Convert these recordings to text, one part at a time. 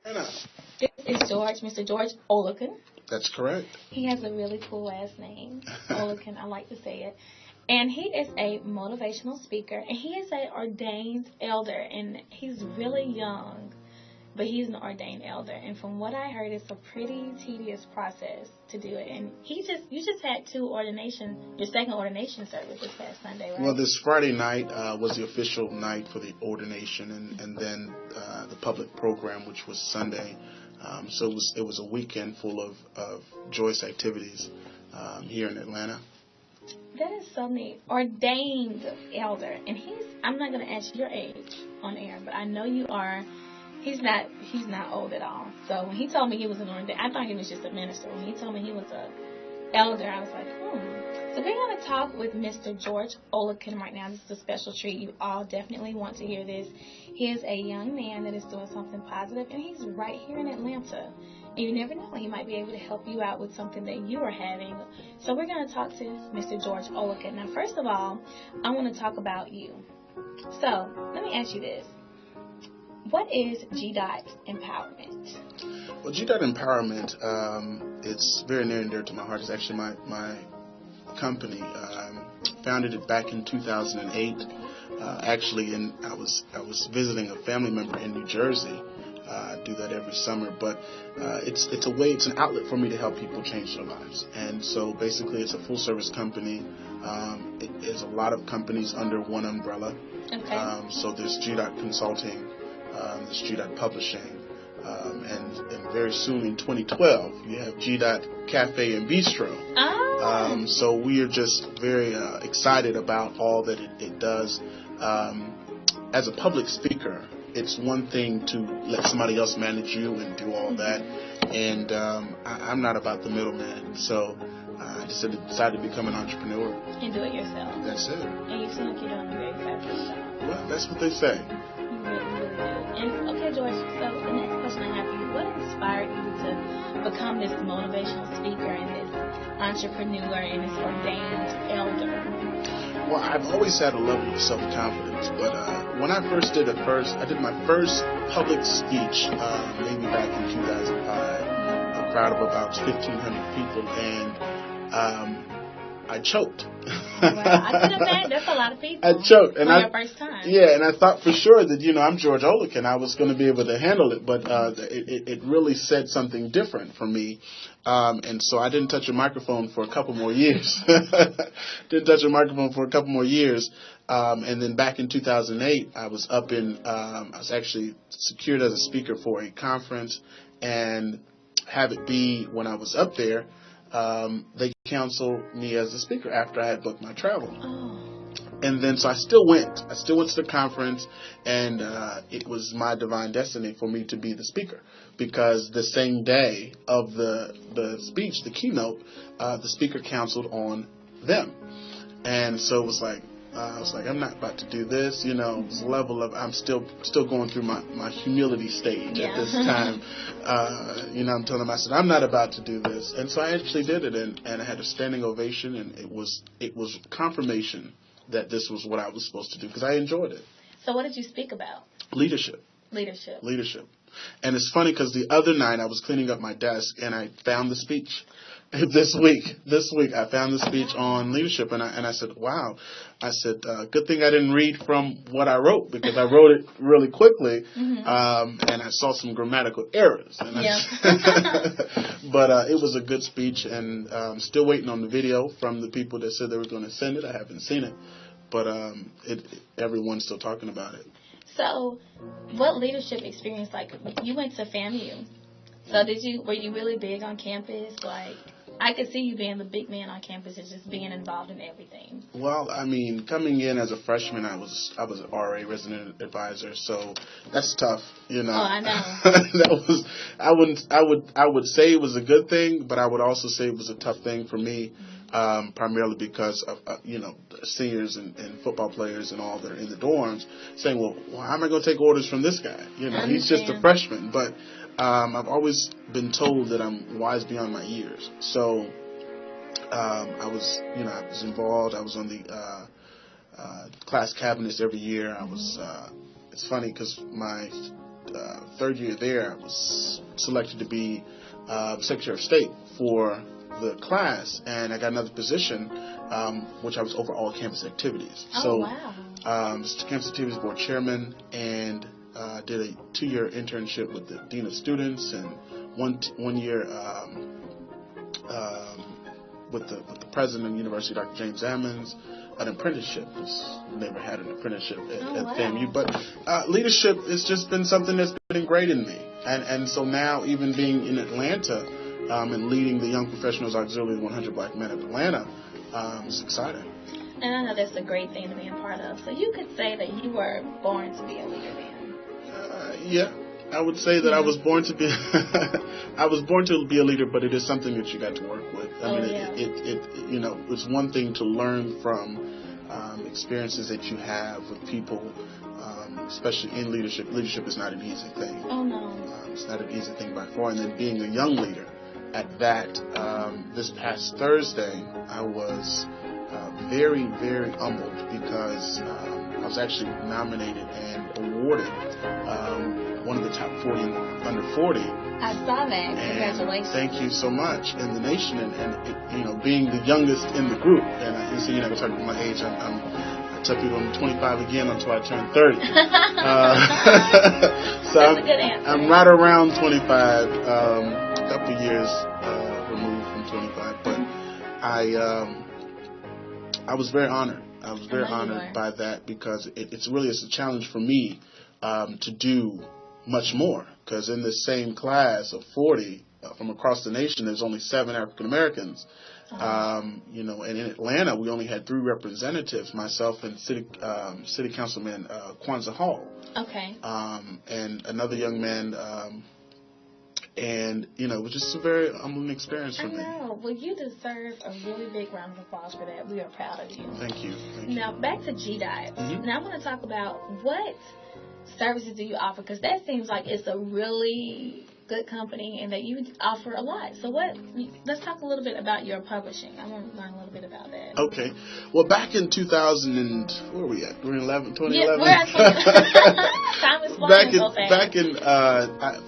Anna. This is George, Mr. George Olokun. That's correct. He has a really cool last name, Olokun. I like to say it. And he is a motivational speaker, and he is an ordained elder, and he's really young, but he's an ordained elder. And from what I heard, it's a pretty tedious process to do it. And you just had your second ordination service this past Sunday, right? Well, this Friday night was the official night for the ordination, and then the public program, which was Sunday. So it was a weekend full of joyous activities here in Atlanta. That is so neat. Ordained elder. And I'm not going to ask your age on air, but I know you are. He's not old at all. So when he told me he was an ordained, I thought he was just a minister. When he told me he was a elder, I was like, So we're going to talk with Mr. George Olokun right now. This is a special treat. You all definitely want to hear this. He is a young man that is doing something positive, and he's right here in Atlanta. And you never know, he might be able to help you out with something that you are having. So we're going to talk to Mr. George Olokun. Now, first of all, I want to talk about you. So let me ask you this. What is G-Dot Empowerment? Well, G-Dot Empowerment, it's very near and dear to my heart. It's actually my company. Founded it back in 2008. I was visiting a family member in New Jersey. I do that every summer, but it's an outlet for me to help people change their lives. And so basically, it's a full service company. There's a lot of companies under one umbrella. Okay. So there's G-Dot Consulting, there's G-Dot Publishing. And very soon in 2012, you have G-Dot Cafe and Bistro. Oh. So we are just very excited about all that it does. As a public speaker, it's one thing to let somebody else manage you and do all that. And I'm not about the middleman. So I decided to become an entrepreneur. And do it yourself. That's it. And you seem like you're doing a very fabulous job. Well, that's what they say. You really, really do. And okay, George, so the next question I have for you, what inspired you to become this motivational speaker and this entrepreneur and this ordained elder? Well, I've always had a level of self-confidence, but when I did my first public speech, maybe back in 2005, a crowd of about 1,500 people, and I choked. Wow, I could imagine. That's a lot of people. I choked. And your first time. Yeah, and I thought for sure that, I'm George Olokun. I was going to be able to handle it, but it really said something different for me. And so I didn't touch a microphone for a couple more years. And then back in 2008, I was I was actually secured as a speaker for a conference, and have it be when I was up there, they canceled me as a speaker after I had booked my travel. Oh. And then so I still went to the conference, and it was my divine destiny for me to be the speaker, because the same day of the speech, the keynote, the speaker canceled on them. And so it was like, I was like, I'm not about to do this, it was a level of, I'm still going through my humility stage at this time. I'm telling them, I said, I'm not about to do this. And so I actually did it, and I had a standing ovation, and it was confirmation that this was what I was supposed to do, because I enjoyed it. So what did you speak about? Leadership. And it's funny because the other night I was cleaning up my desk, and I found the speech. This week I found the speech on leadership, and I said, wow. I said, good thing I didn't read from what I wrote, because I wrote it really quickly, and I saw some grammatical errors. And but it was a good speech, and I'm still waiting on the video from the people that said they were going to send it. I haven't seen it, but everyone's still talking about it. So, what leadership experience, like, you went to FAMU, so were you really big on campus? Like, I could see you being the big man on campus and just being involved in everything. Well, I mean, coming in as a freshman, I was an RA, resident advisor, so that's tough, Oh, I know. I would say it was a good thing, but I would also say it was a tough thing for me, primarily because of seniors and football players and all that are in the dorms saying, well, how am I going to take orders from this guy? He's just a freshman, but I've always been told that I'm wise beyond my years. So I was involved. I was on the class cabinets every year. I was. It's funny because my third year there, I was selected to be Secretary of State for the class, and I got another position, which I was over all campus activities. Wow. Campus Activities Board Chairman, and did a 2-year internship with the Dean of Students, and one year with the President of the University, Dr. James Ammons, an apprenticeship. Never had an apprenticeship at FAMU, but leadership has just been something that's been ingrained in me. And so now, even being in Atlanta and leading the Young Professionals Auxiliary 100 Black Men of Atlanta, is exciting. And I know that's a great thing to be a part of. So you could say that you were born to be a leader then. Yeah. I would say that I was born to be a leader, but it is something that you got to work with. It's one thing to learn from experiences that you have with people, especially in leadership. Leadership is not an easy thing. Oh no, it's not an easy thing by far. And then being a young leader at that, this past Thursday, I was very, very humbled because I was actually nominated and awarded one of the top 40 under 40. I saw that. Congratulations. Thank you so much. In the nation, and being the youngest in the group. And you see, we're talking about my age. I tell people I'm 25 again until I turn 30. So that's a good answer. I'm right around 25, a couple of years removed from 25. But I was very honored. I was very honored by that because it's a challenge for me to do much more, because in the same class of 40 from across the nation, there's only 7 African Americans. And in Atlanta, we only had 3 representatives, myself and City Councilman Kwanzaa Hall. Okay. And another young man. And it was just a very humbling experience for me. I know. Well, you deserve a really big round of applause for that. We are proud of you. Thank you. Now, back to GDOT. Mm-hmm. Now, I want to talk about what services do you offer, because that seems like it's a really good company and that you offer a lot. So let's talk a little bit about your publishing. I want to learn a little bit about that. Okay. Well, back in 2000 and where are we at? We're in 2011? Yeah, we're at 2011. Time is flying so fast. Back in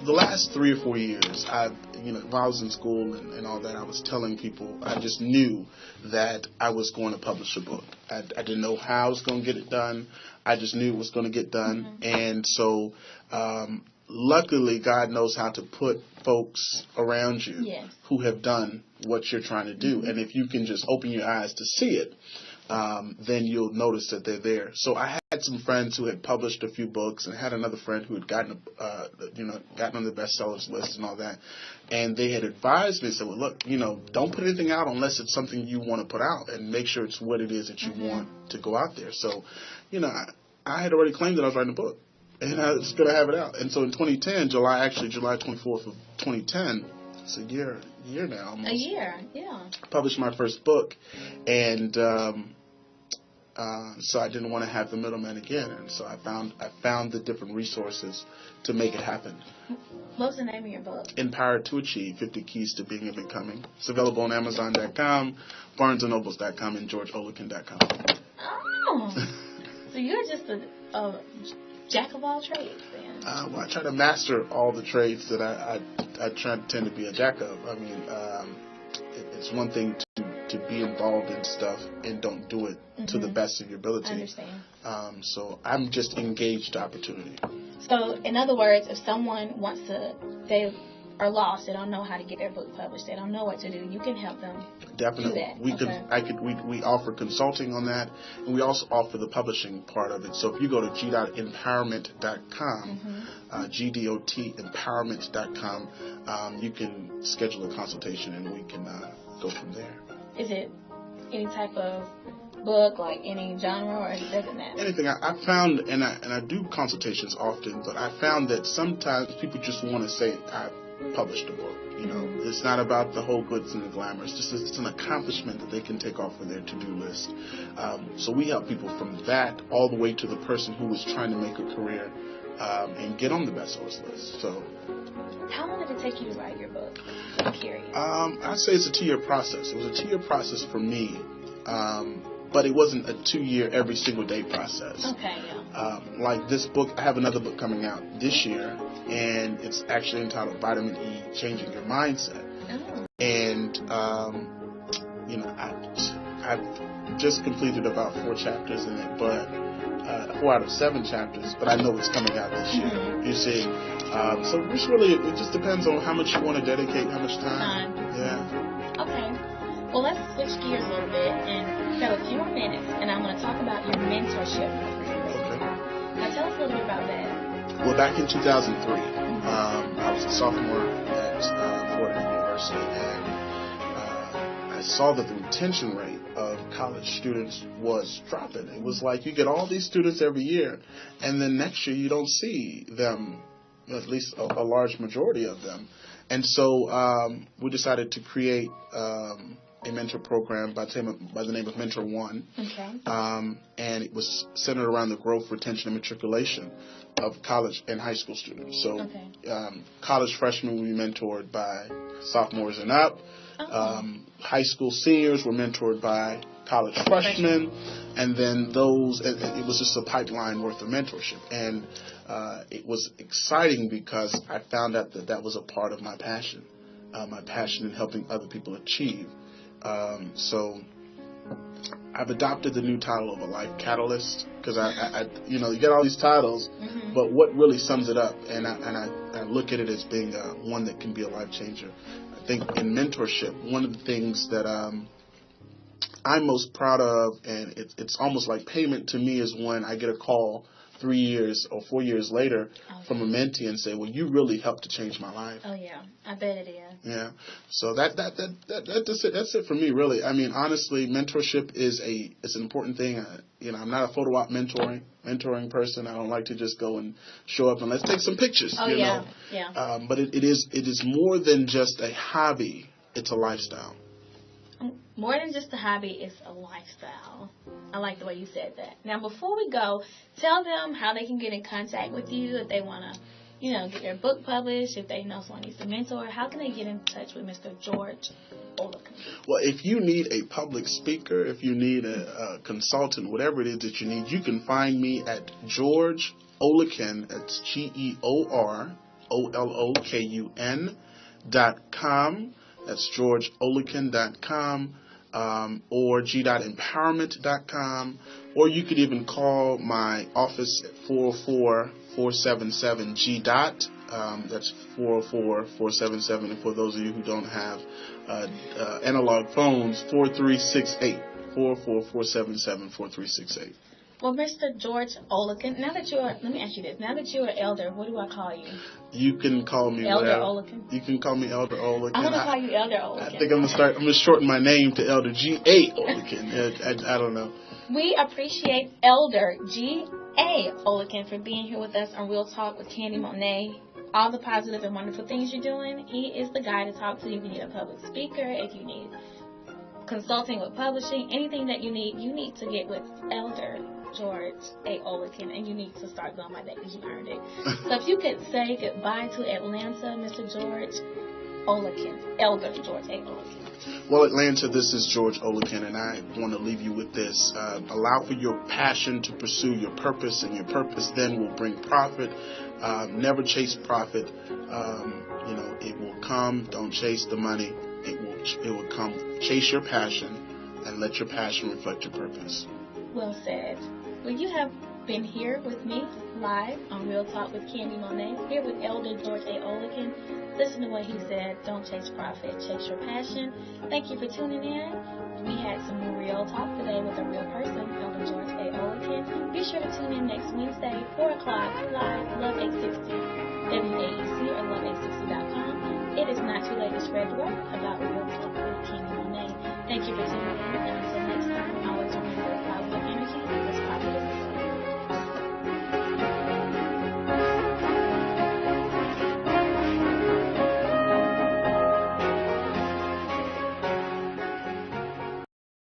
the last 3 or 4 years, while I was in school and all that, I was telling people I just knew that I was going to publish a book. I didn't know how I was going to get it done. I just knew it was going to get done. Mm-hmm. And so luckily, God knows how to put folks around you who have done what you're trying to do. Mm-hmm. And if you can just open your eyes to see it, then you'll notice that they're there. So I had some friends who had published a few books, and I had another friend who had gotten on the bestsellers list and all that. And they had advised me, said, well, look, don't put anything out unless it's something you want to put out, and make sure it's what it is that you want to go out there. So, I had already claimed that I was writing a book, and I was going to have it out. And so in 2010, July 24th of 2010, it's a year now almost. A year, yeah. I published my first book, and so I didn't want to have the middleman again, and so I found the different resources to make it happen. What's the name of your book? Empowered to Achieve, 50 Keys to Being and Becoming. It's available on Amazon.com, BarnesandNobles.com, and GeorgeOlokun.com. Oh, so you're just a jack of all trades, then? Well, I try to master all the trades that I tend to be a jack of. I mean, it's one thing to be involved in stuff and don't do it to the best of your ability. I understand. So I'm just engaged to opportunity. So, in other words, if someone they are lost, they don't know how to get their book published, they don't know what to do, you can help them. Definitely. Do that. We offer consulting on that, and we also offer the publishing part of it. So if you go to g.empowerment.com, GDOT empowerment.com, you can schedule a consultation and we can go from there. Is it any type of book, like any genre, or it doesn't matter? Anything. I found, and I do consultations often, but I found that sometimes people just want to say, I published a book. It's not about the whole glitz and the glamour. It's an accomplishment that they can take off of their to-do list. So we help people from that all the way to the person who is trying to make a career and get on the bestsellers list. So, how long did it take you to write your book? I'm curious. I'd say it's a 2-year process. It was a 2-year process for me but it wasn't a 2-year every single day process. Okay. Yeah. Like this book, I have another book coming out this year, and it's actually entitled Vitamin E: Changing Your Mindset. Oh. And I've just completed about 4 chapters in it, but 4 out of 7 chapters. But I know it's coming out this year. You see, so it just depends on how much you want to dedicate, how much time. Yeah. Okay. Well, let's switch gears a little bit, and we've got a few more minutes, and I'm going to talk about your mentorship program. Okay. Now, tell us a little bit about that. Well, back in 2003, I was a sophomore at Florida University, and I saw that the retention rate of college students was dropping. It was like you get all these students every year, and then next year you don't see them, at least a large majority of them. And so we decided to create a mentor program by the name of Mentor One. Okay. And it was centered around the growth, retention, and matriculation of college and high school students. So college freshmen will be mentored by sophomores and up. High school seniors were mentored by college freshmen. And then it was just a pipeline worth of mentorship. And it was exciting because I found out that was a part of my passion in helping other people achieve. So I've adopted the new title of a life catalyst because you get all these titles, but what really sums it up? And I look at it as being one that can be a life changer. I think in mentorship, one of the things that I'm most proud of, and it's almost like payment to me, is when I get a call 3 years or 4 years later from a mentee and say, "Well, you really helped to change my life." Oh yeah, I bet it is. Yeah, so that's it. That's it for me, really. I mean, honestly, mentorship is an important thing. I'm not a photo op mentoring person. I don't like to just go and show up and let's take some pictures. Yeah. But it is more than just a hobby. It's a lifestyle. More than just a hobby, it's a lifestyle. I like the way you said that. Now, before we go, tell them how they can get in contact with you if they want to, get their book published, if they know someone needs a mentor. How can they get in touch with Mr. George Olokun? Well, if you need a public speaker, if you need a consultant, whatever it is that you need, you can find me at George Olokun. That's GeorgeOlokun.com. That's GeorgeOlokun.com. Or g.empowerment.com, or you could even call my office at 404-477-G-DOT. That's 404-477, and for those of you who don't have analog phones, 4368. 404-477-4368. Well, Mr. George Olokun, let me ask you this. Now that you're an elder, what do I call you? You can call me Elder whatever. Olokun. You can call me Elder Olokun. I'm going to call you Elder Olokun. I think I'm going to shorten my name to Elder G.A. Olokun. I don't know. We appreciate Elder G.A. Olokun for being here with us on Real Talk with Kandi Monet. All the positive and wonderful things you're doing. He is the guy to talk to if you need a public speaker, if you need consulting with publishing, anything that you need to get with Elder George A. Olokun, and you need to start going by that because you earned it. So if you could say goodbye to Atlanta, Mr. George Olokun, Elder George A. Olokun. Well, Atlanta, this is George Olokun, and I want to leave you with this. Allow for your passion to pursue your purpose, and your purpose then will bring profit. Never chase profit. It will come. Don't chase the money. It will come. Chase your passion, and let your passion reflect your purpose. Well said. Well, you have been here with me live on Real Talk with Kandi Monet, here with Elder George A. Olokun. Listen to what he said. Don't chase profit, chase your passion. Thank you for tuning in. We had some real talk today with a real person, Elder George A. Olokun. Be sure to tune in next Wednesday, 4 o'clock, live, Love 860, WAEC or Love860.com. It is not too late to spread the word about Real Talk with Kandi Monet. Thank you for tuning in.